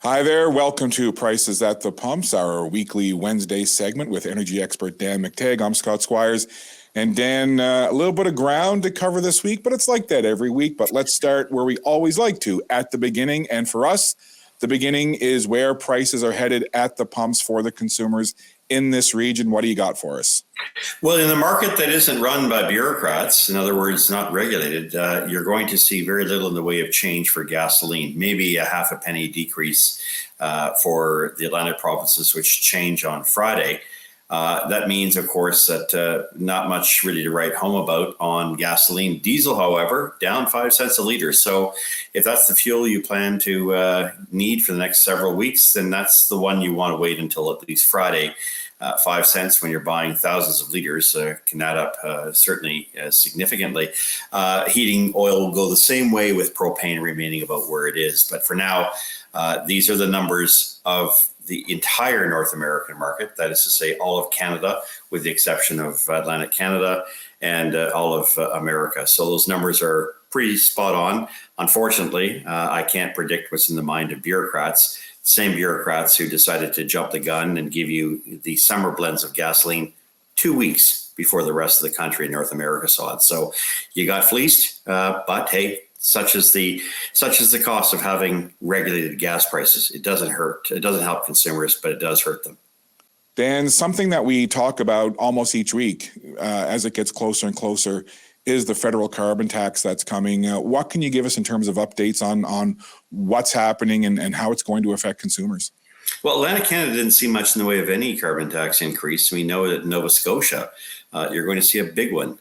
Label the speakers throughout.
Speaker 1: Hi there. Welcome to Prices at the Pumps, our weekly Wednesday segment with energy expert Dan McTeague. I'm Scott Squires. And Dan, a little bit of ground to cover this week, but it's like that every week. But let's start where we always like to, at the beginning. And for us, the beginning is where prices are headed at the pumps for the consumers in this region. What do you got for us?
Speaker 2: Well, in the market that isn't run by bureaucrats, in other words, not regulated, you're going to see very little in the way of change for gasoline, maybe a half a penny decrease for the Atlantic provinces, which change on Friday. That means, of course, that not much really to write home about on gasoline. Diesel, however, down 5 cents a liter. So if that's the fuel you plan to need for the next several weeks, then that's the one you want to wait until at least Friday. 5 cents when you're buying thousands of liters can add up certainly significantly. Heating oil will go the same way, with propane remaining about where it is. But for now, these are the numbers of the entire North American market. That is to say, all of Canada, with the exception of Atlantic Canada and all of America. So those numbers are pretty spot on. Unfortunately, I can't predict what's in the mind of bureaucrats. Same bureaucrats who decided to jump the gun and give you the summer blends of gasoline 2 weeks before the rest of the country in North America saw it. So you got fleeced, but hey, such is the cost of having regulated gas prices. It doesn't hurt. It doesn't help consumers, but it does hurt them.
Speaker 1: Dan, something that we talk about almost each week as it gets closer and closer is the federal carbon tax that's coming. What can you give us in terms of updates on what's happening and how it's going to affect consumers?
Speaker 2: Well, Atlantic Canada didn't see much in the way of any carbon tax increase. We know that in Nova Scotia, you're going to see a big one.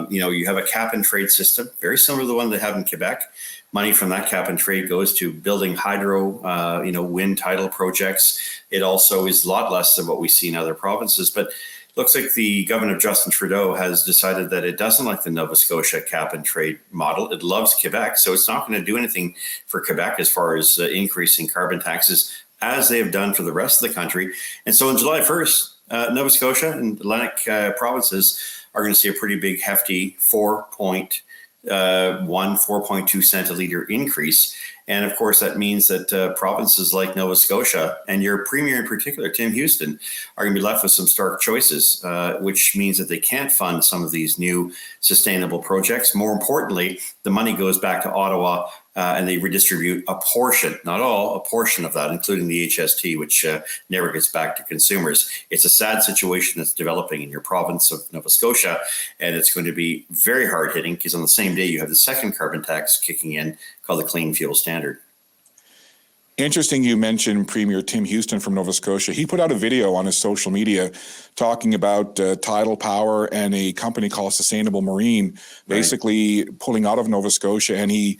Speaker 2: You have a cap and trade system, very similar to the one they have in Quebec. Money from that cap and trade goes to building hydro, wind tidal projects. It also is a lot less than what we see in other provinces, but looks like the government of Justin Trudeau has decided that it doesn't like the Nova Scotia cap and trade model. It loves Quebec, so it's not going to do anything for Quebec as far as increasing carbon taxes as they have done for the rest of the country. And so on July 1st, Nova Scotia and Atlantic provinces are going to see a pretty big, hefty 4.2 cent a liter increase. And of course, that means that provinces like Nova Scotia and your premier in particular, Tim Houston, are going to be left with some stark choices, which means that they can't fund some of these new sustainable projects. More importantly, the money goes back to Ottawa and they redistribute a portion, not all, a portion of that, including the HST, which never gets back to consumers. It's a sad situation that's developing in your province of Nova Scotia, and it's going to be very hard hitting because on the same day you have the second carbon tax kicking in called the Clean Fuel Standard.
Speaker 1: Interesting you mentioned Premier Tim Houston from Nova Scotia. He put out a video on his social media talking about tidal power and a company called Sustainable Marine basically pulling out of Nova Scotia, and he,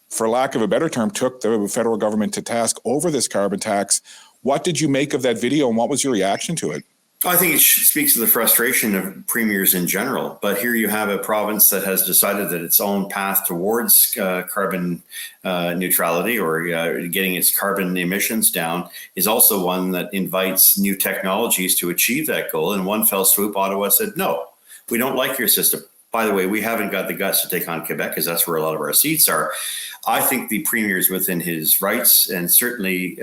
Speaker 1: for lack of a better term, took the federal government to task over this carbon tax. What did you make of that video and what was your reaction to it?
Speaker 2: I think it speaks to the frustration of premiers in general. But here you have a province that has decided that its own path towards carbon neutrality or getting its carbon emissions down is also one that invites new technologies to achieve that goal. In one fell swoop, Ottawa said, no, we don't like your system. By the way, we haven't got the guts to take on Quebec because that's where a lot of our seats are. I think the premier is within his rights and certainly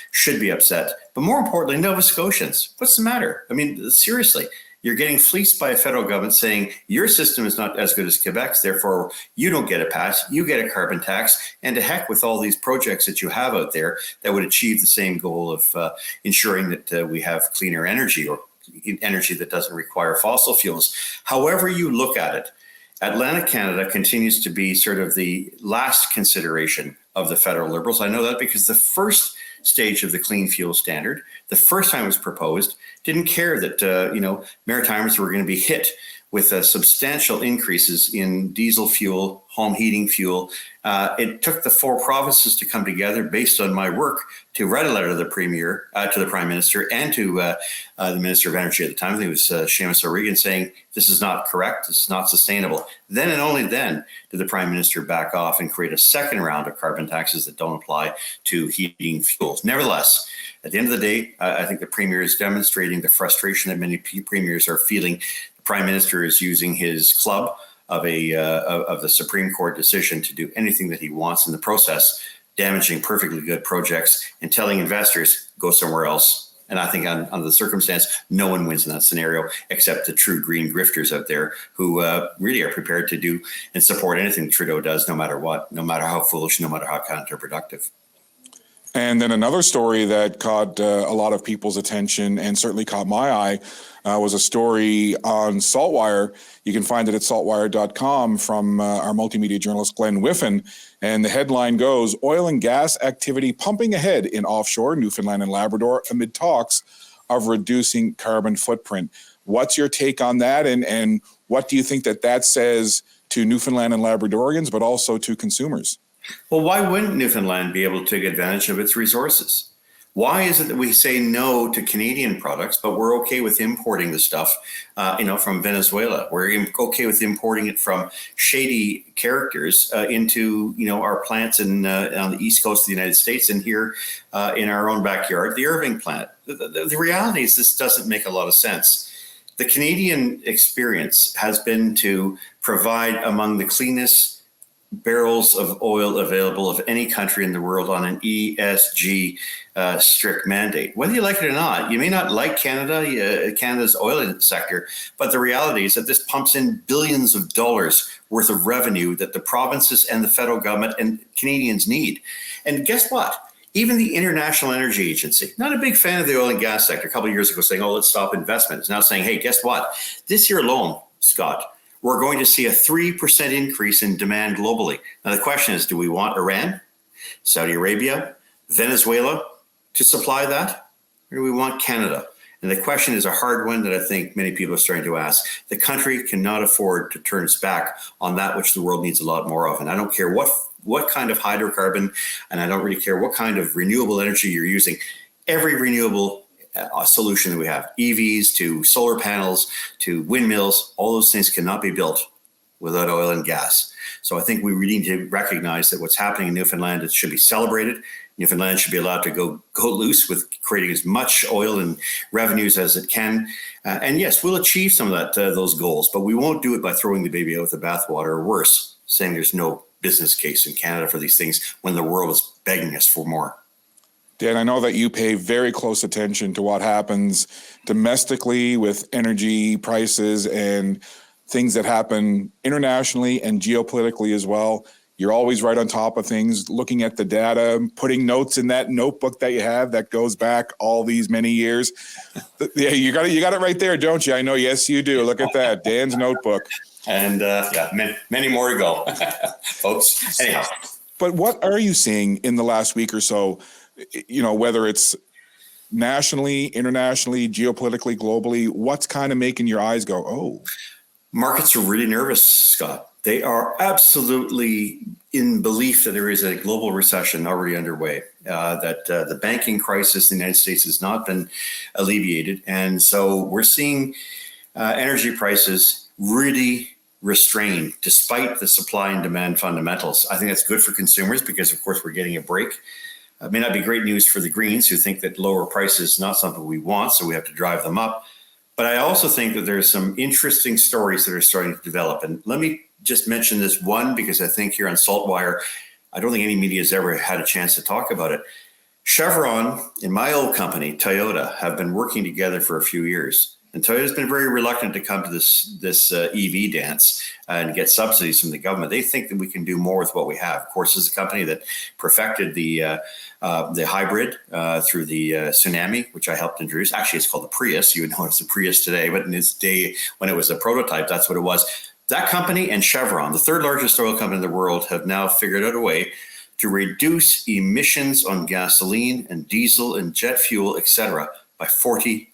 Speaker 2: should be upset. But more importantly, Nova Scotians, what's the matter? I mean, seriously, you're getting fleeced by a federal government saying your system is not as good as Quebec's, therefore you don't get a pass, you get a carbon tax, and to heck with all these projects that you have out there that would achieve the same goal of ensuring that we have cleaner energy or energy that doesn't require fossil fuels. However you look at it, Atlantic Canada continues to be sort of the last consideration of the federal Liberals. I know that because the first stage of the Clean Fuel Standard, the first time it was proposed, didn't care that Maritimers were going to be hit with substantial increases in diesel fuel, home heating fuel. It took the four provinces to come together based on my work to write a letter to the Premier, to the Prime Minister, and to the Minister of Energy at the time. I think it was Seamus O'Regan saying, this is not correct, this is not sustainable. Then and only then did the Prime Minister back off and create a second round of carbon taxes that don't apply to heating fuels. Nevertheless, at the end of the day, I think the Premier is demonstrating the frustration that many premiers are feeling. The Prime Minister is using his club of the Supreme Court decision to do anything that he wants in the process. damaging perfectly good projects and telling investors, go somewhere else. And I think under the circumstance, no one wins in that scenario except the true green grifters out there who really are prepared to do and support anything Trudeau does, no matter what, no matter how foolish, no matter how counterproductive.
Speaker 1: And then another story that caught a lot of people's attention and certainly caught my eye was a story on SaltWire. You can find it at saltwire.com from our multimedia journalist, Glenn Whiffen. And the headline goes, oil and gas activity pumping ahead in offshore Newfoundland and Labrador amid talks of reducing carbon footprint. What's your take on that? And what do you think that says to Newfoundland and Labradorians, but also to consumers?
Speaker 2: Well, why wouldn't Newfoundland be able to take advantage of its resources? Why is it that we say no to Canadian products, but we're okay with importing the stuff, from Venezuela? We're okay with importing it from shady characters into, our plants on the east coast of the United States and here in our own backyard, the Irving plant. The reality is this doesn't make a lot of sense. The Canadian experience has been to provide among the cleanest barrels of oil available of any country in the world on an ESG strict mandate. Whether you like it or not, you may not like Canada's oil sector, but the reality is that this pumps in billions of dollars worth of revenue that the provinces and the federal government and Canadians need. And guess what? Even the International Energy Agency, not a big fan of the oil and gas sector, a couple of years ago saying, let's stop investment, is now saying, hey, guess what? This year alone, Scott, we're going to see a 3% increase in demand globally. Now, the question is, do we want Iran, Saudi Arabia, Venezuela to supply that? Or do we want Canada? And the question is a hard one that I think many people are starting to ask. The country cannot afford to turn its back on that which the world needs a lot more of. And I don't care what kind of hydrocarbon, and I don't really care what kind of renewable energy you're using. Every renewable solution that we have, EVs to solar panels to windmills, all those things cannot be built without oil and gas. So I think we really need to recognize that what's happening in Newfoundland, it should be celebrated. Newfoundland should be allowed to go loose with creating as much oil and revenues as it can. And yes, we'll achieve some of those goals, but we won't do it by throwing the baby out with the bathwater, or worse, saying there's no business case in Canada for these things when the world is begging us for more.
Speaker 1: Dan, I know that you pay very close attention to what happens domestically with energy prices and things that happen internationally and geopolitically as well. You're always right on top of things, looking at the data, putting notes in that notebook that you have that goes back all these many years. Yeah, you got it right there, don't you? I know. Yes, you do. Look at that, Dan's notebook.
Speaker 2: And many more to go, folks. Anyhow.
Speaker 1: But what are you seeing in the last week or so? Whether it's nationally, internationally, geopolitically, globally, what's kind of making your eyes go, oh?
Speaker 2: Markets are really nervous, Scott. They are absolutely in belief that there is a global recession already underway, that the banking crisis in the United States has not been alleviated. And so we're seeing energy prices really restrained despite the supply and demand fundamentals. I think that's good for consumers because, of course, we're getting a break. It may not be great news for the Greens, who think that lower prices is not something we want, so we have to drive them up. But I also think that there's some interesting stories that are starting to develop. And let me just mention this one, because I think here on SaltWire, I don't think any media has ever had a chance to talk about it. Chevron and my old company, Toyota, have been working together for a few years. And Toyota's been very reluctant to come to this EV dance and get subsidies from the government. They think that we can do more with what we have. Of course, this is a company that perfected the hybrid through the Tsunami, which I helped introduce. Actually, it's called the Prius. You would know it's the Prius today, but in its day when it was a prototype, that's what it was. That company and Chevron, the third largest oil company in the world, have now figured out a way to reduce emissions on gasoline and diesel and jet fuel, et cetera, by 40%.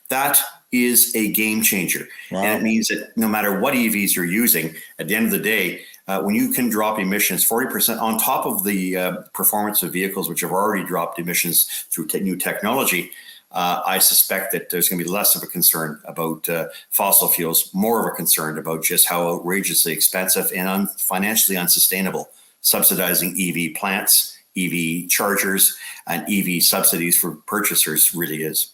Speaker 2: That is a game changer. Wow. And it means that no matter what EVs you're using, at the end of the day, when you can drop emissions 40% on top of the performance of vehicles, which have already dropped emissions through new technology, I suspect that there's going to be less of a concern about fossil fuels, more of a concern about just how outrageously expensive and financially unsustainable subsidizing EV plants, EV chargers, and EV subsidies for purchasers really is.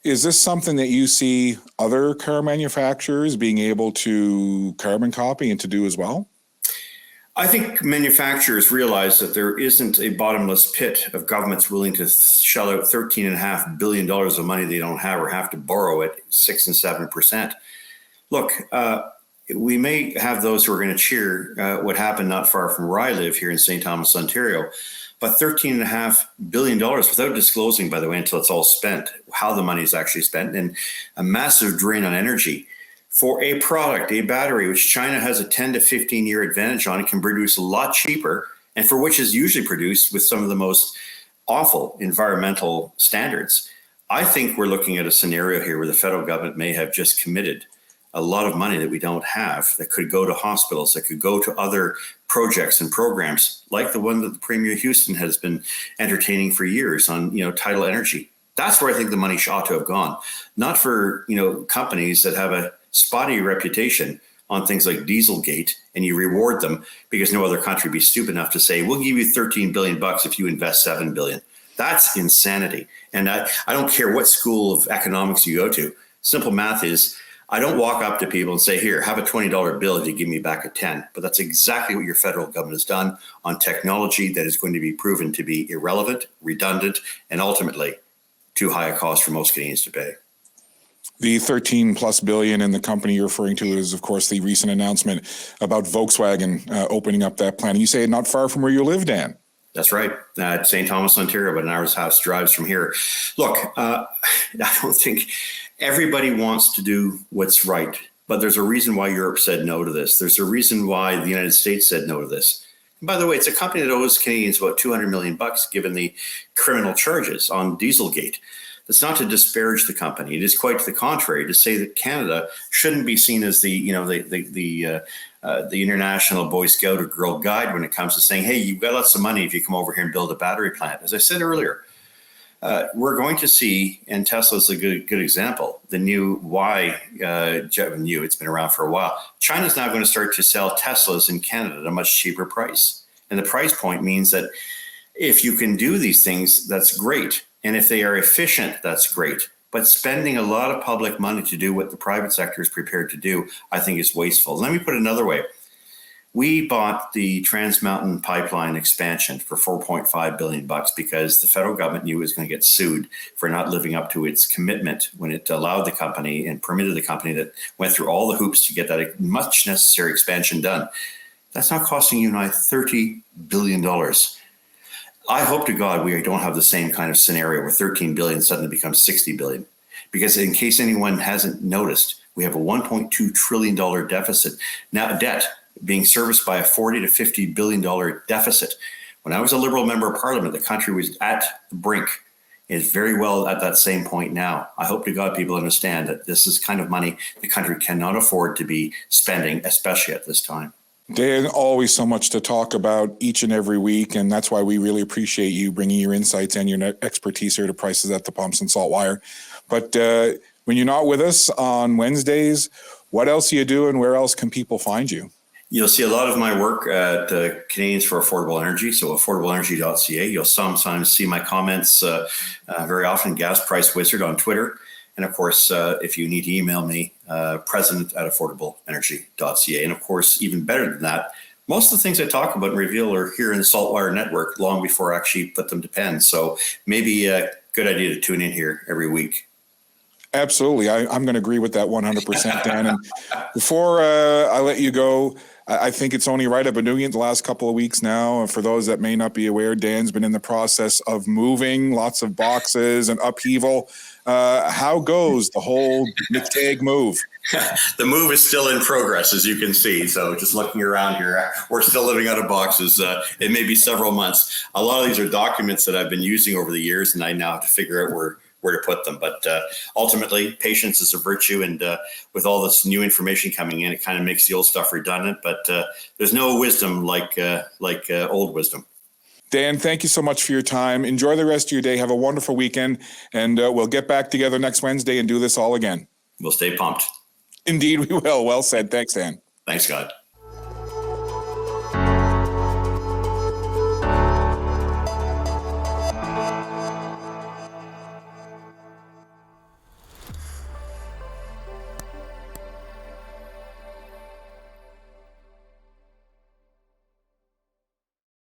Speaker 1: Is this something that you see other car manufacturers being able to carbon copy and to do as well?
Speaker 2: I think manufacturers realize that there isn't a bottomless pit of governments willing to shell out $13.5 billion of money they don't have or have to borrow at 6 and 7%. Look, we may have those who are going to cheer what happened not far from where I live here in St. Thomas, Ontario, but $13.5 billion without disclosing, by the way, until it's all spent, how the money is actually spent, and a massive drain on energy. For a product, a battery, which China has a 10 to 15 year advantage on, it can produce a lot cheaper, and for which is usually produced with some of the most awful environmental standards. I think we're looking at a scenario here where the federal government may have just committed a lot of money that we don't have that could go to hospitals, that could go to other projects and programs like the one that the Premier Houston has been entertaining for years on, tidal energy. That's where I think the money ought to have gone, not for, companies that have a spotty reputation on things like Dieselgate, and you reward them because no other country would be stupid enough to say, we'll give you $13 billion if you invest $7 billion. That's insanity. And I don't care what school of economics you go to. Simple math is, I don't walk up to people and say, here, have a $20 bill if you give me back a 10. But that's exactly what your federal government has done on technology that is going to be proven to be irrelevant, redundant, and ultimately too high a cost for most Canadians to pay.
Speaker 1: The 13 plus billion in the company you're referring to is, of course, the recent announcement about Volkswagen opening up that plant. You say not far from where you live, Dan.
Speaker 2: That's right. At St. Thomas, Ontario, about an hour's house drives from here. Look, I don't think everybody wants to do what's right, but there's a reason why Europe said no to this. There's a reason why the United States said no to this. And by the way, it's a company that owes Canadians about $200 million given the criminal charges on Dieselgate. That's not to disparage the company. It is quite to the contrary to say that Canada shouldn't be seen as the international Boy Scout or Girl Guide when it comes to saying, hey, you've got lots of money if you come over here and build a battery plant. As I said earlier, we're going to see, and Tesla's a good example, the new it's been around for a while. China's now going to start to sell Teslas in Canada at a much cheaper price. And the price point means that if you can do these things, that's great. And if they are efficient, that's great. But spending a lot of public money to do what the private sector is prepared to do, I think is wasteful. Let me put it another way. We bought the Trans Mountain Pipeline expansion for $4.5 billion because the federal government knew it was going to get sued for not living up to its commitment when it allowed the company and permitted the company that went through all the hoops to get that much necessary expansion done. That's not costing you and I $30 billion. I hope to God we don't have the same kind of scenario where 13 billion suddenly becomes 60 billion. Because in case anyone hasn't noticed, we have a $1.2 trillion deficit, now debt being serviced by a $40 to $50 billion deficit. When I was a Liberal member of Parliament, the country was at the brink. It is very well at that same point now. I hope to God people understand that this is kind of money the country cannot afford to be spending, especially at this time.
Speaker 1: Dan, always so much to talk about each and every week, and that's why we really appreciate you bringing your insights and your expertise here to Prices at the Pumps and SaltWire. But when you're not with us on Wednesdays, what else are you doing? Where else can people find you?
Speaker 2: You'll see a lot of my work at Canadians for Affordable Energy, so affordableenergy.ca. You'll sometimes see my comments, very often Gas Price Wizard on Twitter. And of course, if you need to email me, president@affordableenergy.ca. And of course, even better than that, most of the things I talk about and reveal are here in the SaltWire Network long before I actually put them to pen. So maybe a good idea to tune in here every week.
Speaker 1: Absolutely. I'm going to agree with that 100%, Dan. And before I let you go, I think it's only right. I've been doing it the last couple of weeks now. For those that may not be aware, Dan's been in the process of moving lots of boxes and upheaval. How goes the whole McTeague move?
Speaker 2: The move is still in progress, as you can see. So just looking around here, we're still living out of boxes. It may be several months. A lot of these are documents that I've been using over the years, and I now have to figure out where to put them. But ultimately, patience is a virtue. And with all this new information coming in, it kind of makes the old stuff redundant. But there's no wisdom like old wisdom.
Speaker 1: Dan, thank you so much for your time. Enjoy the rest of your day. Have a wonderful weekend. And we'll get back together next Wednesday and do this all again.
Speaker 2: We'll stay pumped.
Speaker 1: Indeed, we will. Well said. Thanks, Dan.
Speaker 2: Thanks, God.